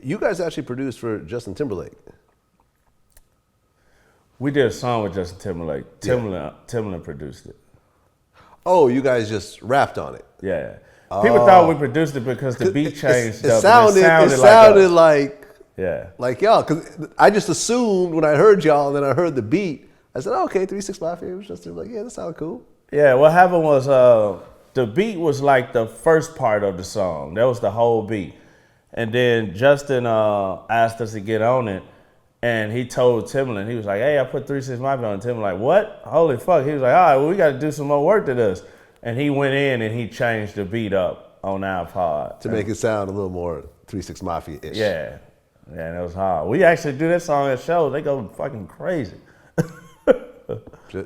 You guys actually produced for Justin Timberlake. We did a song with Justin Timberlake. Timbaland produced it. Oh, you guys just rapped on it. Yeah. People thought we produced it because the beat changed. It sounded like yeah, like y'all. Because I just assumed when I heard y'all and then I heard the beat, I said, oh, okay, 3 6 Mafia. It was just like, yeah, that sounded cool. Yeah, what happened was the beat was like the first part of the song. That was the whole beat. And then Justin asked us to get on it. And he told Timbaland, he was like, hey, I put 3 6 Mafia on. Timbaland like, what? Holy fuck. He was like, all right, well, we got to do some more work to this. And he went in and he changed the beat up on our part. To make it sound a little more 3 6 Mafia-ish. Yeah. Yeah, that was hard. We actually do that song at shows. They go fucking crazy.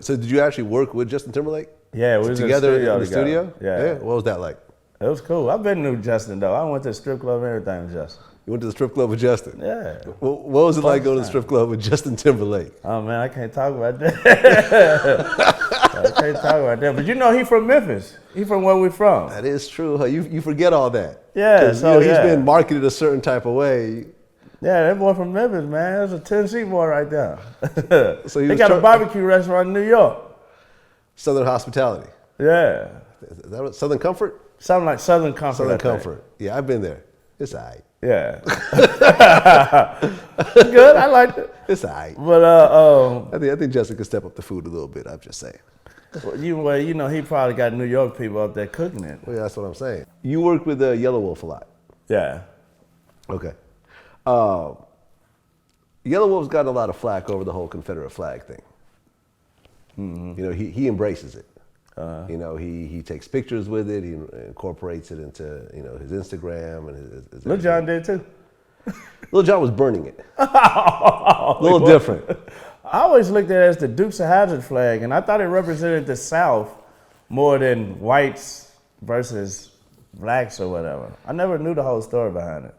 So did you actually work with Justin Timberlake? Yeah, we was together in the studio? Yeah. What was that like? It was cool. I've been to Justin, though. I went to the strip club and everything with Justin. You went to the strip club with Justin? Yeah. What was it like going to the strip club with Justin Timberlake? Oh, man, I can't talk about that. I can't talk about that. But you know, he from Memphis. He from where we from. That is true. Huh? You forget all that. Yeah, so he's been marketed a certain type of way. Yeah, that boy from Memphis, man. That's a Tennessee boy right there. So they got a barbecue restaurant in New York. Southern Hospitality. Yeah. Is that what, Southern Comfort? Something like Southern Comfort. Southern Comfort. Yeah, I've been there. It's all right. Yeah. Good. I liked it. It's all right. But I think Justin could step up the food a little bit. I'm just saying. Well, you know, he probably got New York people up there cooking it. Well, yeah, that's what I'm saying. You worked with Yellow Wolf a lot. Yeah. Okay. Yellow Wolf's gotten a lot of flack over the whole Confederate flag thing. Mm-hmm. You know, he embraces it. You know, he takes pictures with it. He incorporates it into, you know, his Instagram and his Lil Jon did too. Lil Jon was burning it. A little different. I always looked at it as the Dukes of Hazzard flag, and I thought it represented the South more than whites versus blacks or whatever. I never knew the whole story behind it.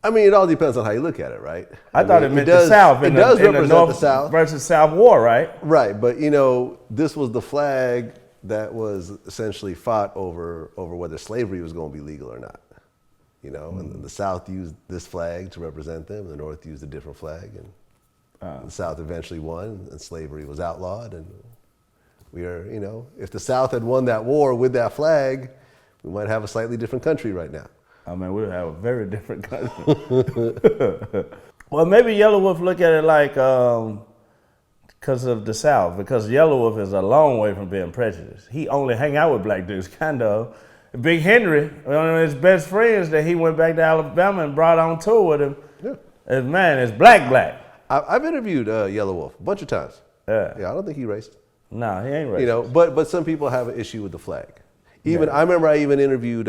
I mean, it all depends on how you look at it, right? I thought it meant the South. It does represent the South versus South war, right? Right, but you know, this was the flag that was essentially fought over whether slavery was going to be legal or not. You know, and the South used this flag to represent them, and the North used a different flag, and the South eventually won, and slavery was outlawed. And we are, you know, if the South had won that war with that flag, we might have a slightly different country right now. I mean, we'll have a very different country. Well, maybe Yellow Wolf look at it like because of the South, because Yellow Wolf is a long way from being prejudiced. He only hang out with black dudes, kind of. Big Henry, one of his best friends that he went back to Alabama and brought on tour with him, is black. I've interviewed Yellow Wolf a bunch of times. Yeah, I don't think he racist. No, he ain't racist. You know, but some people have an issue with the flag. I remember I even interviewed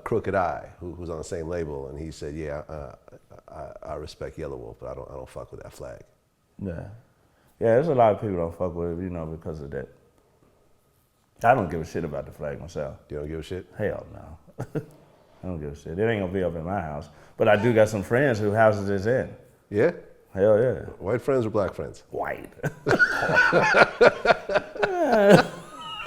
Crooked Eye, who's on the same label, and he said, "Yeah, I respect Yellow Wolf, but I don't fuck with that flag." Yeah, there's a lot of people don't fuck with it, you know, because of that. I don't give a shit about the flag myself. You don't give a shit? Hell no, I don't give a shit. It ain't gonna be up in my house, but I do got some friends whose houses it's in. Yeah. Hell yeah. White friends or black friends? White.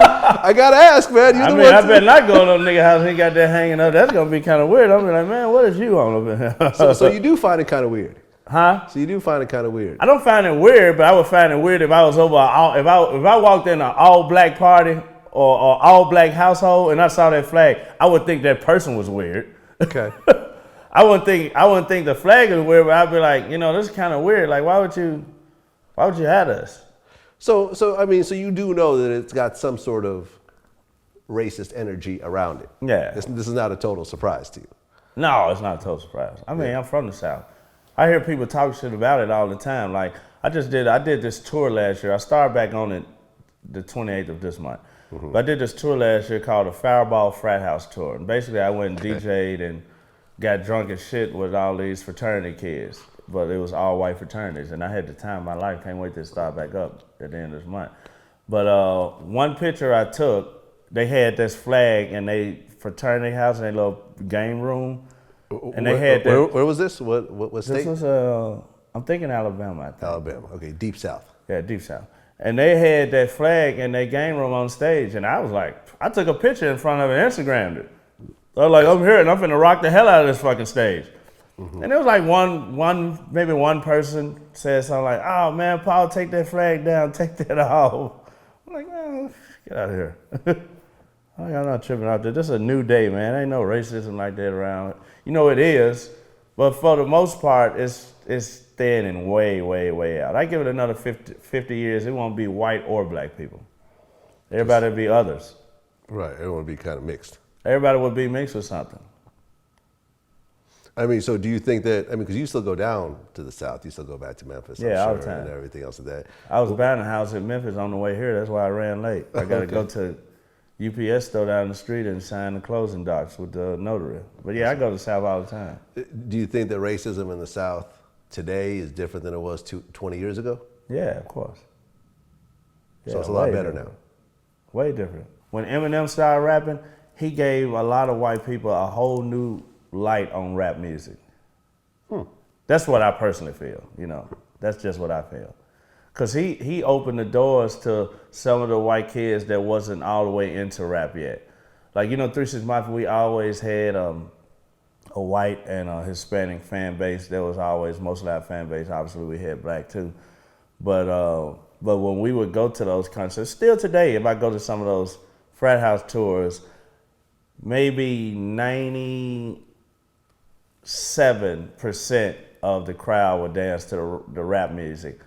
I gotta ask, man. I better not go to no nigga house and he got that hanging up. That's gonna be kind of weird. I'm gonna be like, man, what is you on up in here? So you do find it kind of weird, huh? So you do find it kind of weird. I don't find it weird, but I would find it weird if I was over if I walked in an all black party or all black household and I saw that flag, I would think that person was weird. Okay. I wouldn't think the flag is weird, but I'd be like, you know, this is kind of weird. Like, why would you have us? So I mean, so you do know that it's got some sort of racist energy around it. Yeah. This is not a total surprise to you. No, it's not a total surprise. I mean, I'm from the South. I hear people talk shit about it all the time. Like, I did this tour last year. I started back on it the 28th of this month. Mm-hmm. But I did this tour last year called the Fireball Frat House Tour. And basically, I went and DJ'd and got drunk as shit with all these fraternity kids. But it was all white fraternities. And I had the time of my life. Can't wait to start back up at the end of this month. But one picture I took, they had this flag in their fraternity house in their little game room. And they had that. Where was this? What state? This was, I'm thinking Alabama, I think. Alabama, okay, deep South. Yeah, deep South. And they had that flag in their game room on stage. And I was like, I took a picture in front of it and Instagrammed it. I was like, I'm here and I'm finna rock the hell out of this fucking stage. And it was like maybe one person said something like, "Oh man, Paul, take that flag down, take that off." I'm like, "Man, get out of here." I'm not tripping out there. This is a new day, man. Ain't no racism like that around. You know it is, but for the most part, it's standing way, way, way out. I give it another 50 years, it won't be white or black people. Everybody will be others. Right, everyone would be kind of mixed. Everybody would be mixed with something. I mean, so do you think that, because you still go down to the South, you still go back to Memphis, Yeah, all I'm the sure, time. and everything else of that. I was buying a house in Memphis on the way here. That's why I ran late. I got to go to UPS store down the street and sign the closing docs with the notary. But yeah, I go to the South all the time. Do you think that racism in the South today is different than it was 20 years ago? Yeah, of course. So it's a lot better now. Way different. When Eminem started rapping, he gave a lot of white people a whole new light on rap music. That's what I personally feel, That's just what I feel. Because he opened the doors to some of the white kids that wasn't all the way into rap yet. Like, 3 6 Mafia, we always had a white and a Hispanic fan base. That was always most of our fan base. Obviously, we had black too. But when we would go to those concerts, still today, if I go to some of those frat house tours, maybe 97% of the crowd will dance to the rap music.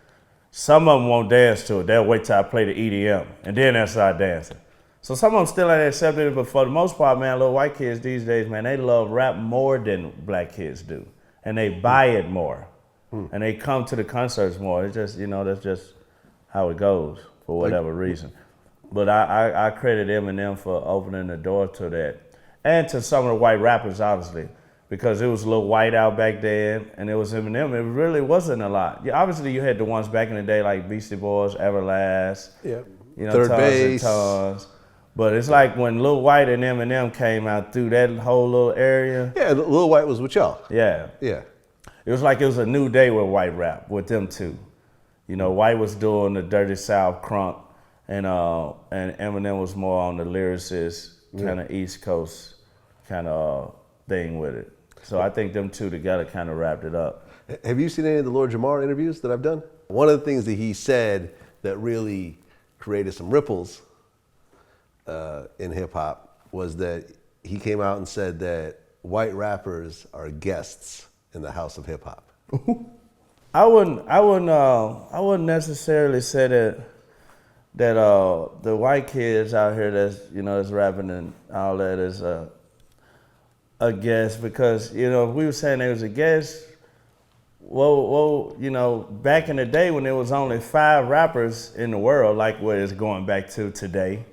Some of them won't dance to it. They'll wait till I play the EDM, and then they'll start dancing. So some of them still ain't accepted it, but for the most part, man, little white kids these days, man, they love rap more than black kids do. And they buy it more. And they come to the concerts more. It's just, that's just how it goes for whatever reason. But I credit Eminem for opening the door to that. And to some of the white rappers, obviously, because it was a little white out back then, and it was Eminem. It really wasn't a lot. Yeah, obviously, you had the ones back in the day like Beastie Boys, Everlast, Third Tons Base. and Tons. But it's like when Lil White and Eminem came out through that whole little area. Yeah, Lil White was with y'all. Yeah. Yeah. It was like it was a new day with white rap, with them two. White was doing the Dirty South crunk, and Eminem was more on the lyricist, kind of East Coast kind of thing with it. So I think them two together kind of wrapped it up. Have you seen any of the Lord Jamar interviews that I've done? One of the things that he said that really created some ripples in hip hop was that he came out and said that white rappers are guests in the house of hip hop. I wouldn't necessarily say that the white kids out here that's rapping and all that is a guest, because if we were saying they was a guest, back in the day when there was only 5 rappers in the world, like what it's going back to today,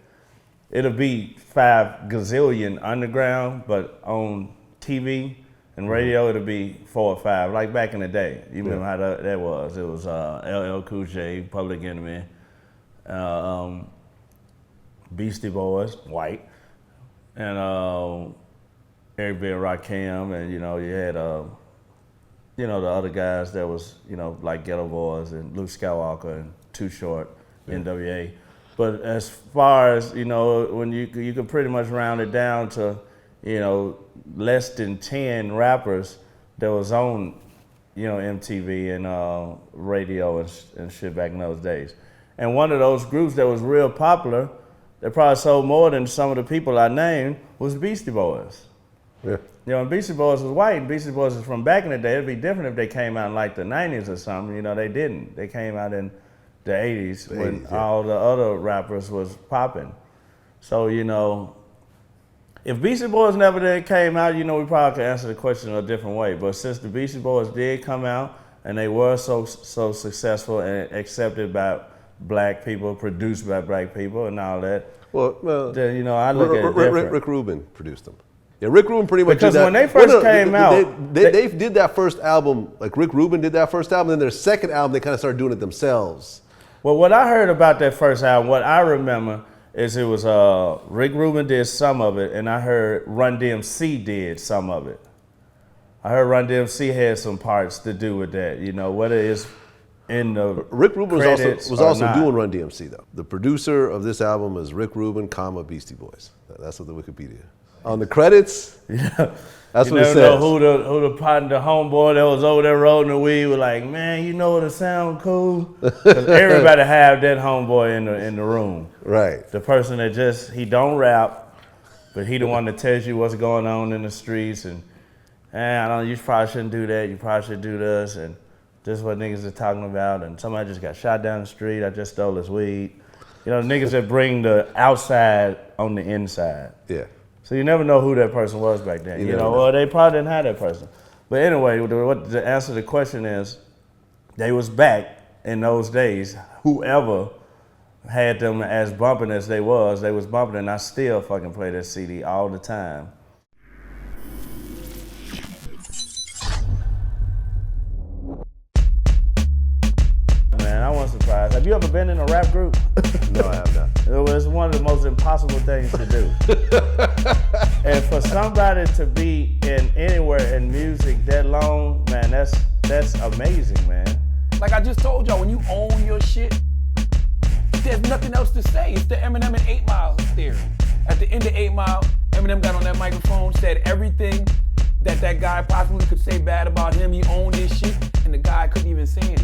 it'll be 5 gazillion underground, but on TV and radio it'll be 4 or 5, like back in the day. You remember how that was? It was LL Cool J, Public Enemy, Beastie Boys, white, and Eric B. and Rakim, and you had the other guys that was like Ghetto Boys and Luke Skywalker and Too Short, NWA. But as far as when you could pretty much round it down to less than 10 rappers that was on MTV and radio and shit back in those days. And one of those groups that was real popular, that probably sold more than some of the people I named, was Beastie Boys. Yeah. And Beastie Boys was white, and Beastie Boys was from back in the day. It'd be different if they came out in like the 90s or something. They didn't. They came out in the 80s when all the other rappers was popping. So, if Beastie Boys never did came out, we probably could answer the question a different way. But since the Beastie Boys did come out, and they were so successful and accepted by black people, produced by black people and all that, then, I look at it different. Rick Rubin produced them. Yeah, Rick Rubin pretty much because did that. when they first came out, they did that first album. Like Rick Rubin did that first album. Then their second album, they kind of started doing it themselves. Well, what I heard about that first album, what I remember is it was Rick Rubin did some of it, and I heard Run DMC did some of it. I heard Run DMC had some parts to do with that. Whether it's in the Rick Rubin was also doing Run DMC though. The producer of this album is Rick Rubin, Beastie Boys. That's what the Wikipedia. On the credits, Yeah. that's You what it never says. know who the partner, the homeboy that was over there rolling the weed was like, man, you know what, it sound cool? Because everybody have that homeboy in the room. Right. The person that he don't rap, but he the one that tells you what's going on in the streets and, I don't, you probably shouldn't do that, you probably should do this, and this is what niggas are talking about, and somebody just got shot down the street, I just stole his weed. You know, niggas that bring the outside on the inside. Yeah. So you never know who that person was back then. You know, well, they probably didn't have that person. But anyway, what the answer to the question is, they was back in those days. Whoever had them as bumping as they was bumping, and I still fucking play that CD all the time. Man, I wasn't surprised. Have you ever been in a rap group? No, I have not. It was one of the most impossible things to do. And for somebody to be in anywhere in music that long, man, that's amazing, man. Like I just told y'all, when you own your shit, there's nothing else to say. It's the Eminem and 8 Mile theory. At the end of 8 Mile, Eminem got on that microphone, said everything that guy possibly could say bad about him. He owned his shit, and the guy couldn't even say anything.